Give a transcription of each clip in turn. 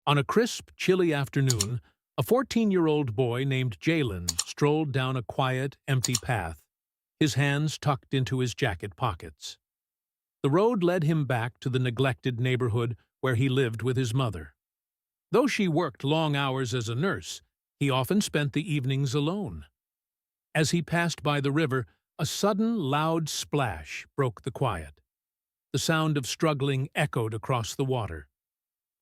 On a crisp, chilly afternoon, a 14-year-old boy named Jalen strolled down a quiet, empty path, his hands tucked into his jacket pockets. The road led him back to the neglected neighborhood where he lived with his mother. Though she worked long hours as a nurse, he often spent the evenings alone. As he passed by the river, a sudden, loud splash broke the quiet. The sound of struggling echoed across the water.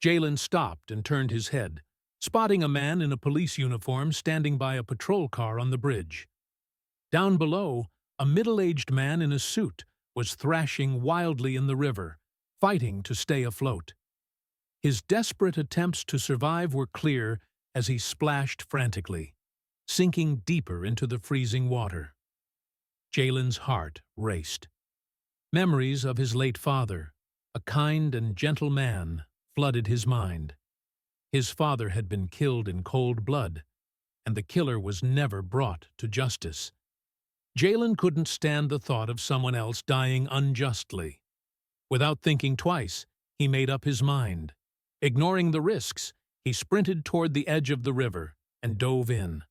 Jalen stopped and turned his head, spotting a man in a police uniform standing by a patrol car on the bridge. Down below, a middle-aged man in a suit was thrashing wildly in the river, fighting to stay afloat. His desperate attempts to survive were clear as he splashed frantically, sinking deeper into the freezing water. Jalen's heart raced. Memories of his late father, a kind and gentle man, flooded his mind. His father had been killed in cold blood, and the killer was never brought to justice. Jalen couldn't stand the thought of someone else dying unjustly. Without thinking twice, he made up his mind. Ignoring the risks, he sprinted toward the edge of the river and dove in.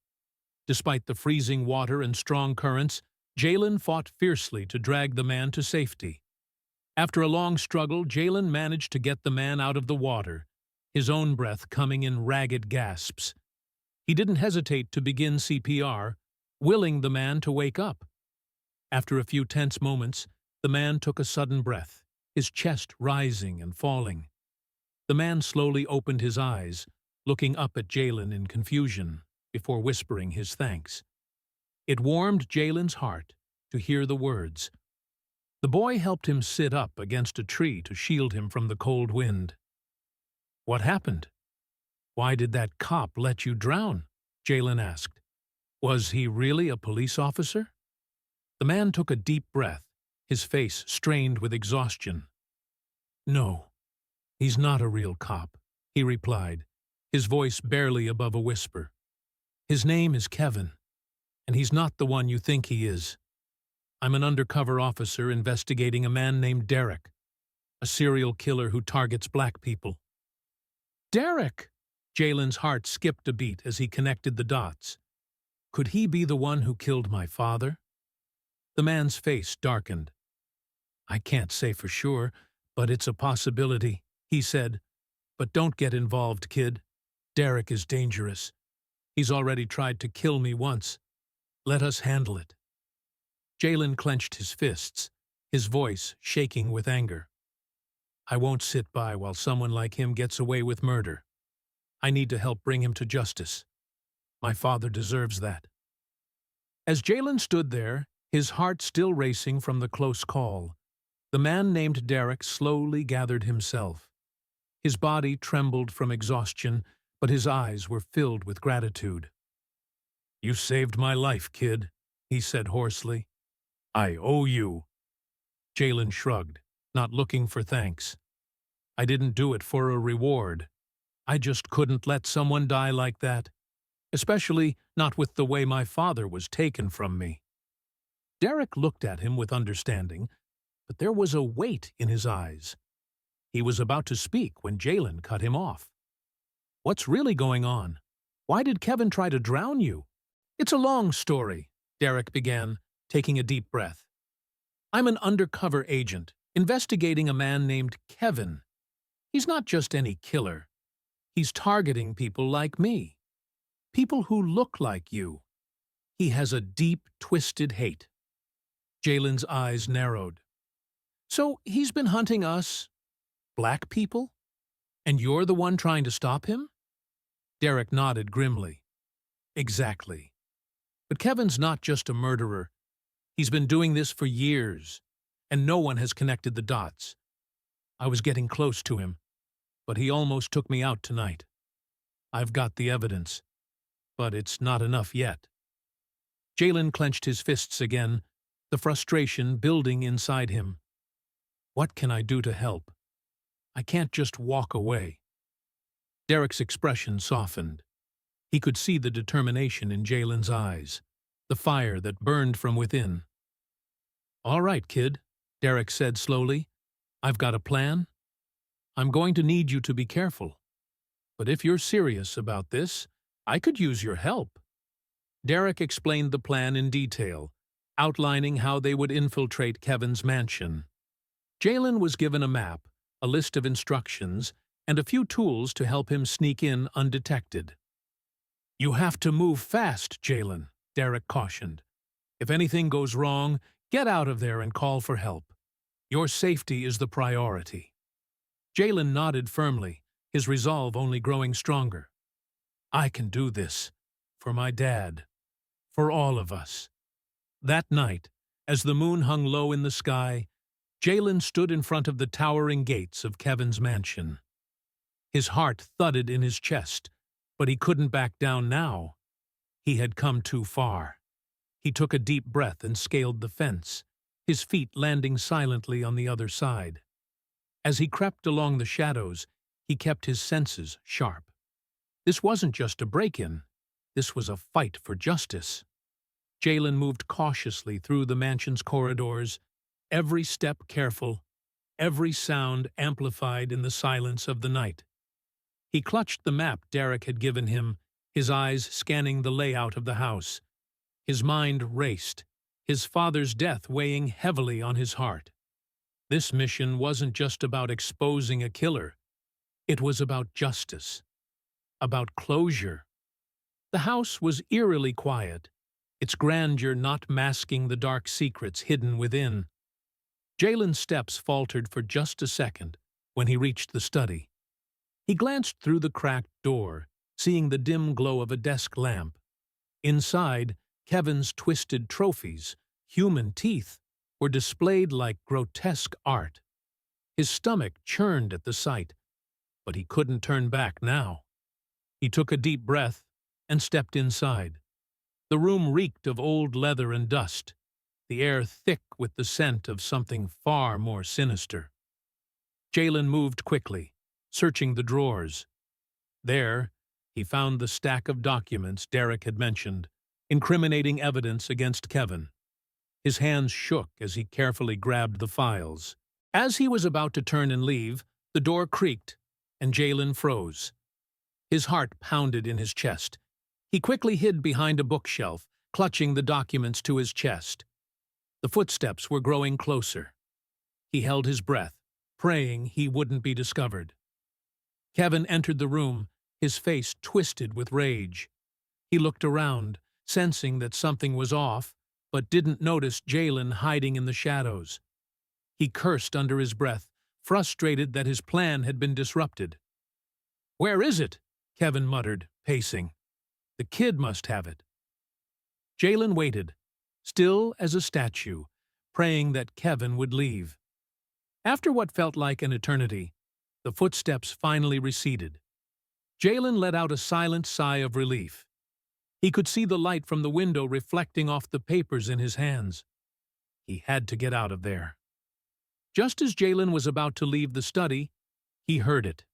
Despite the freezing water and strong currents, Jalen fought fiercely to drag the man to safety. After a long struggle, Jalen managed to get the man out of the water, his own breath coming in ragged gasps. He didn't hesitate to begin CPR, willing the man to wake up. After a few tense moments, the man took a sudden breath, his chest rising and falling. The man slowly opened his eyes, looking up at Jalen in confusion, before whispering his thanks. It warmed Jalen's heart to hear the words. The boy helped him sit up against a tree to shield him from the cold wind. "What happened? Why did that cop let you drown?" Jalen asked. "Was he really a police officer?" The man took a deep breath, his face strained with exhaustion. "No, he's not a real cop," he replied, his voice barely above a whisper. "His name is Kevin, and he's not the one you think he is. I'm an undercover officer investigating a man named Derek, a serial killer who targets black people." "Derek!" Jalen's heart skipped a beat as he connected the dots. Could he be the one who killed my father? The man's face darkened. "I can't say for sure, but it's a possibility," he said. "But don't get involved, kid. Derek is dangerous. He's already tried to kill me once. Let us handle it." Jalen clenched his fists, his voice shaking with anger. "I won't sit by while someone like him gets away with murder. I need to help bring him to justice. My father deserves that." As Jalen stood there, his heart still racing from the close call, the man named Derek slowly gathered himself. His body trembled from exhaustion, but his eyes were filled with gratitude. "You saved my life, kid," he said hoarsely. "I owe you." Jalen shrugged, not looking for thanks. "I didn't do it for a reward. I just couldn't let someone die like that, especially not with the way my father was taken from me." Derek looked at him with understanding, but there was a weight in his eyes. He was about to speak when Jalen cut him off. "What's really going on? Why did Kevin try to drown you?" "It's a long story," Derek began, taking a deep breath. "I'm an undercover agent, investigating a man named Kevin. He's not just any killer. He's targeting people like me. People who look like you. He has a deep, twisted hate." Jalen's eyes narrowed. "So he's been hunting us, black people? And you're the one trying to stop him?" Derek nodded grimly. "Exactly. But Kevin's not just a murderer. He's been doing this for years, and no one has connected the dots. I was getting close to him, but he almost took me out tonight. I've got the evidence, but it's not enough yet." Jalen clenched his fists again, the frustration building inside him. "What can I do to help? I can't just walk away." Derek's expression softened. He could see the determination in Jalen's eyes, the fire that burned from within. "All right, kid," Derek said slowly. "I've got a plan. I'm going to need you to be careful. But if you're serious about this, I could use your help." Derek explained the plan in detail, outlining how they would infiltrate Kevin's mansion. Jalen was given a map, a list of instructions, and a few tools to help him sneak in undetected. "You have to move fast, Jalen," Derek cautioned. "If anything goes wrong, get out of there and call for help. Your safety is the priority." Jalen nodded firmly, his resolve only growing stronger. "I can do this. For my dad. For all of us." That night, as the moon hung low in the sky, Jalen stood in front of the towering gates of Kevin's mansion. His heart thudded in his chest, but he couldn't back down now. He had come too far. He took a deep breath and scaled the fence, his feet landing silently on the other side. As he crept along the shadows, he kept his senses sharp. This wasn't just a break-in. This was a fight for justice. Jalen moved cautiously through the mansion's corridors, every step careful, every sound amplified in the silence of the night. He clutched the map Derek had given him, his eyes scanning the layout of the house. His mind raced, his father's death weighing heavily on his heart. This mission wasn't just about exposing a killer. It was about justice, about closure. The house was eerily quiet, its grandeur not masking the dark secrets hidden within. Jalen's steps faltered for just a second when he reached the study. He glanced through the cracked door, seeing the dim glow of a desk lamp. Inside, Kevin's twisted trophies, human teeth, were displayed like grotesque art. His stomach churned at the sight, but he couldn't turn back now. He took a deep breath and stepped inside. The room reeked of old leather and dust, the air thick with the scent of something far more sinister. Jalen moved quickly, searching the drawers. There, he found the stack of documents Derek had mentioned, incriminating evidence against Kevin. His hands shook as he carefully grabbed the files. As he was about to turn and leave, the door creaked, and Jalen froze. His heart pounded in his chest. He quickly hid behind a bookshelf, clutching the documents to his chest. The footsteps were growing closer. He held his breath, praying he wouldn't be discovered. Kevin entered the room, his face twisted with rage. He looked around, sensing that something was off, but didn't notice Jalen hiding in the shadows. He cursed under his breath, frustrated that his plan had been disrupted. "Where is it?" Kevin muttered, pacing. "The kid must have it." Jalen waited, still as a statue, praying that Kevin would leave. After what felt like an eternity, the footsteps finally receded. Jalen let out a silent sigh of relief. He could see the light from the window reflecting off the papers in his hands. He had to get out of there. Just as Jalen was about to leave the study, he heard it,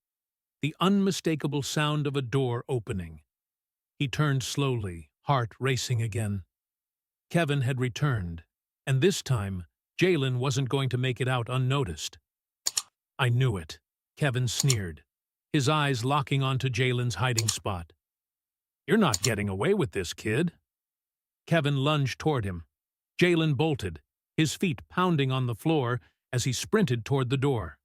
the unmistakable sound of a door opening. He turned slowly, heart racing again. Kevin had returned, and this time, Jalen wasn't going to make it out unnoticed. "I knew it," Kevin sneered, his eyes locking onto Jalen's hiding spot. "You're not getting away with this, kid." Kevin lunged toward him. Jalen bolted, his feet pounding on the floor as he sprinted toward the door.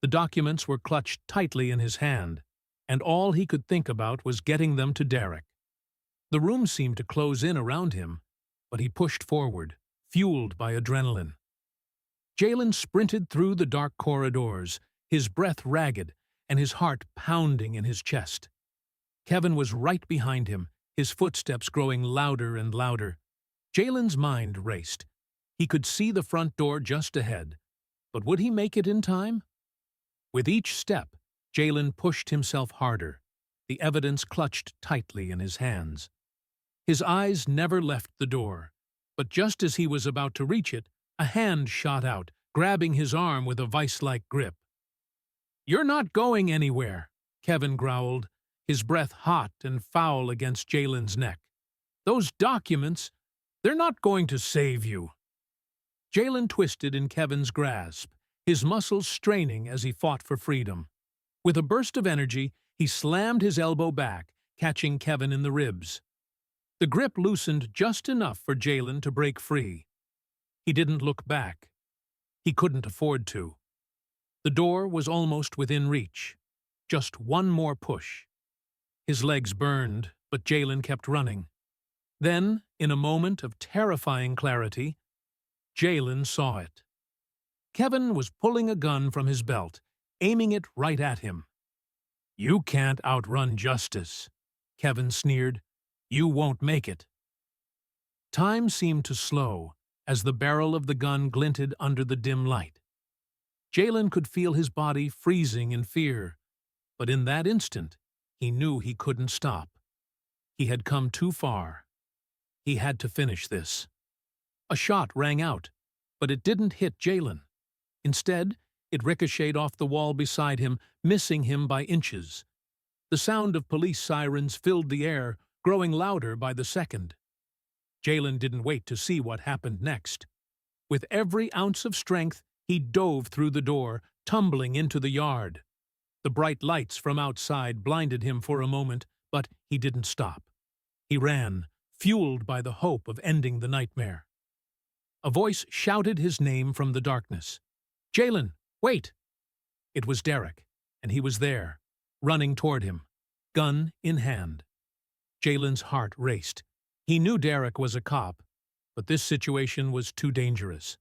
The documents were clutched tightly in his hand, and all he could think about was getting them to Derek. The room seemed to close in around him, but he pushed forward, fueled by adrenaline. Jalen sprinted through the dark corridors, his breath ragged and his heart pounding in his chest. Kevin was right behind him, his footsteps growing louder and louder. Jalen's mind raced. He could see the front door just ahead, but would he make it in time? With each step, Jalen pushed himself harder, the evidence clutched tightly in his hands. His eyes never left the door, but just as he was about to reach it, a hand shot out, grabbing his arm with a vice-like grip. "You're not going anywhere," Kevin growled, his breath hot and foul against Jalen's neck. "Those documents, they're not going to save you." Jalen twisted in Kevin's grasp, his muscles straining as he fought for freedom. With a burst of energy, he slammed his elbow back, catching Kevin in the ribs. The grip loosened just enough for Jalen to break free. He didn't look back. He couldn't afford to. The door was almost within reach. Just one more push. His legs burned, but Jalen kept running. Then, in a moment of terrifying clarity, Jalen saw it. Kevin was pulling a gun from his belt, aiming it right at him. "You can't outrun justice," Kevin sneered. "You won't make it." Time seemed to slow as the barrel of the gun glinted under the dim light. Jalen could feel his body freezing in fear, but in that instant, he knew he couldn't stop. He had come too far. He had to finish this. A shot rang out, but it didn't hit Jalen. Instead, it ricocheted off the wall beside him, missing him by inches. The sound of police sirens filled the air, growing louder by the second. Jalen didn't wait to see what happened next. With every ounce of strength, he dove through the door, tumbling into the yard. The bright lights from outside blinded him for a moment, but he didn't stop. He ran, fueled by the hope of ending the nightmare. A voice shouted his name from the darkness. "Jalen, wait!" It was Derek, and he was there, running toward him, gun in hand. Jalen's heart raced. He knew Derek was a cop, but this situation was too dangerous.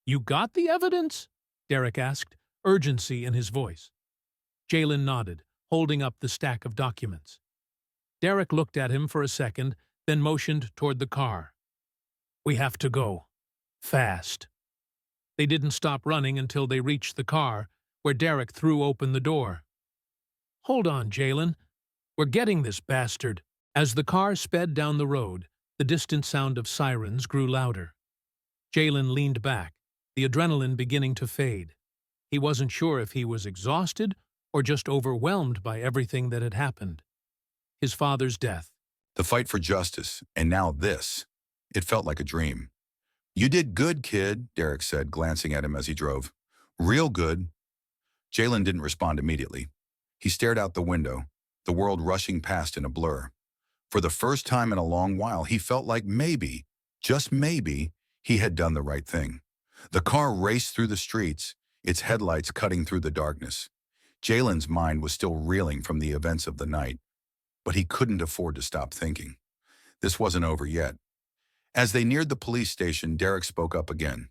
"You got the evidence?" Derek asked, urgency in his voice. Jalen nodded, holding up the stack of documents. Derek looked at him for a second, then motioned toward the car. "We have to go. Fast." They didn't stop running until they reached the car, where Derek threw open the door. "Hold on, Jalen. We're getting this bastard." As the car sped down the road, the distant sound of sirens grew louder. Jalen leaned back, the adrenaline beginning to fade. He wasn't sure if he was exhausted or just overwhelmed by everything that had happened. His father's death. The fight for justice, and now this. It felt like a dream. "You did good, kid," Derek said, glancing at him as he drove. "Real good." Jalen didn't respond immediately. He stared out the window, the world rushing past in a blur. For the first time in a long while, he felt like maybe, just maybe, he had done the right thing. The car raced through the streets, its headlights cutting through the darkness. Jalen's mind was still reeling from the events of the night, but he couldn't afford to stop thinking. This wasn't over yet. As they neared the police station, Derek spoke up again.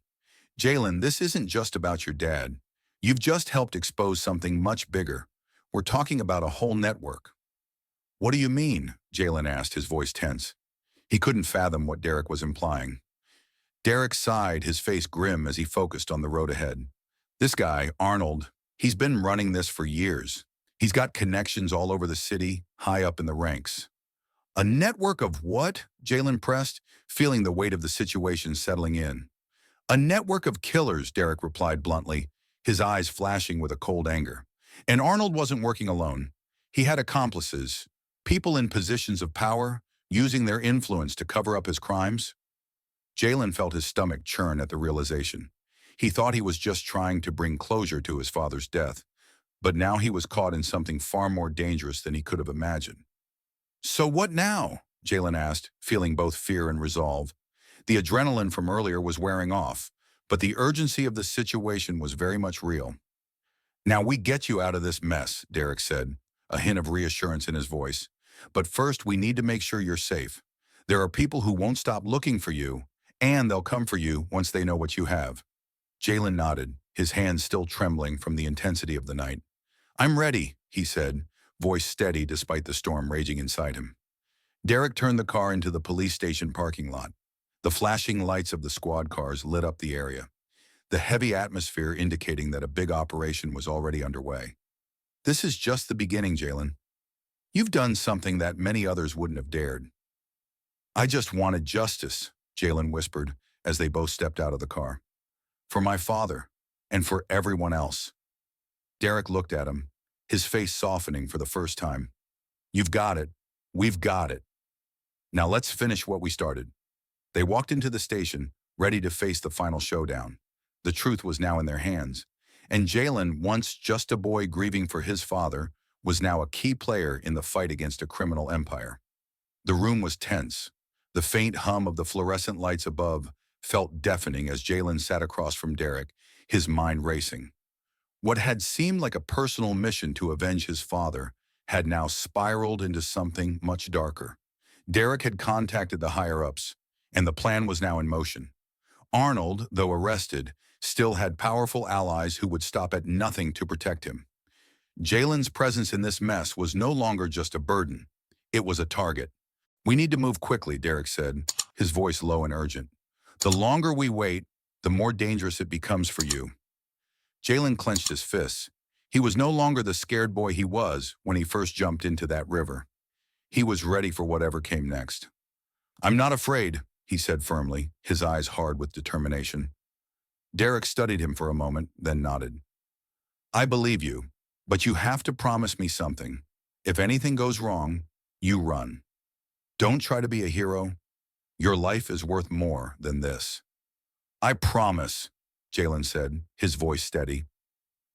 "Jalen, this isn't just about your dad. You've just helped expose something much bigger. We're talking about a whole network." "What do you mean?" Jalen asked, his voice tense. He couldn't fathom what Derek was implying. Derek sighed, his face grim as he focused on the road ahead. "This guy, Arnold, he's been running this for years. He's got connections all over the city, high up in the ranks." "A network of what?" Jalen pressed, feeling the weight of the situation settling in. "A network of killers," Derek replied bluntly, his eyes flashing with a cold anger. And Arnold wasn't working alone. He had accomplices, people in positions of power, using their influence to cover up his crimes. Jalen felt his stomach churn at the realization. He thought he was just trying to bring closure to his father's death, but now he was caught in something far more dangerous than he could have imagined. "So what now?" Jalen asked, feeling both fear and resolve. The adrenaline from earlier was wearing off, but the urgency of the situation was very much real. "Now we get you out of this mess," Derek said, a hint of reassurance in his voice. "But first we need to make sure you're safe. There are people who won't stop looking for you, and they'll come for you once they know what you have." Jalen nodded, his hands still trembling from the intensity of the night. "I'm ready," he said, voice steady despite the storm raging inside him. Derek turned the car into the police station parking lot. The flashing lights of the squad cars lit up the area, the heavy atmosphere indicating that a big operation was already underway. "This is just the beginning, Jalen. You've done something that many others wouldn't have dared." "I just wanted justice," Jalen whispered as they both stepped out of the car. "For my father, and for everyone else." Derek looked at him, his face softening for the first time. "You've got it. We've got it. Now let's finish what we started." They walked into the station, ready to face the final showdown. The truth was now in their hands, And Jalen, once just a boy grieving for his father, was now a key player in the fight against a criminal empire. The room was tense. The faint hum of the fluorescent lights above felt deafening as Jalen sat across from Derek, his mind racing. What had seemed like a personal mission to avenge his father had now spiraled into something much darker. Derek had contacted the higher-ups, and the plan was now in motion. Arnold, though arrested, still had powerful allies who would stop at nothing to protect him. Jalen's presence in this mess was no longer just a burden. It was a target. "We need to move quickly," Derek said, his voice low and urgent. "The longer we wait, the more dangerous it becomes for you." Jalen clenched his fists. He was no longer the scared boy he was when he first jumped into that river. He was ready for whatever came next. "I'm not afraid," he said firmly, his eyes hard with determination. Derek studied him for a moment, then nodded. "I believe you, but you have to promise me something. If anything goes wrong, you run. Don't try to be a hero. Your life is worth more than this." "I promise," Jalen said, his voice steady.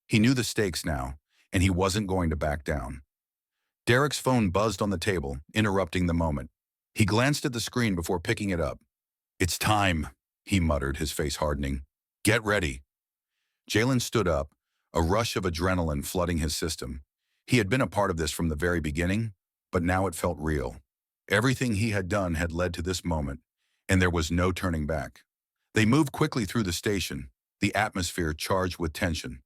He knew the stakes now, and he wasn't going to back down. Derek's phone buzzed on the table, interrupting the moment. He glanced at the screen before picking it up. "It's time," he muttered, his face hardening. "Get ready." Jalen stood up, a rush of adrenaline flooding his system. He had been a part of this from the very beginning, but now it felt real. Everything he had done had led to this moment, and there was no turning back. They moved quickly through the station, the atmosphere charged with tension.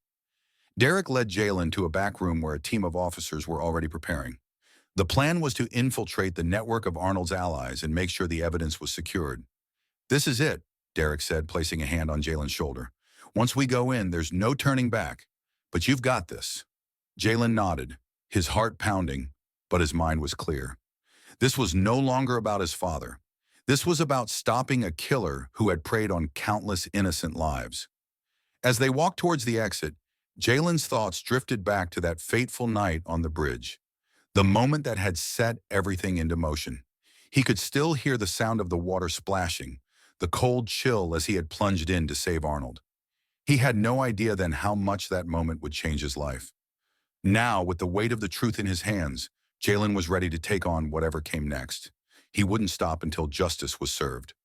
Derek led Jalen to a back room where a team of officers were already preparing. The plan was to infiltrate the network of Arnold's allies and make sure the evidence was secured. "This is it," Derek said, placing a hand on Jalen's shoulder. "Once we go in, there's no turning back. But you've got this." Jalen nodded, his heart pounding, but his mind was clear. This was no longer about his father. This was about stopping a killer who had preyed on countless innocent lives. As they walked towards the exit, Jalen's thoughts drifted back to that fateful night on the bridge, the moment that had set everything into motion. He could still hear the sound of the water splashing, the cold chill as he had plunged in to save Arnold. He had no idea then how much that moment would change his life. Now, with the weight of the truth in his hands, Jalen was ready to take on whatever came next. He wouldn't stop until justice was served.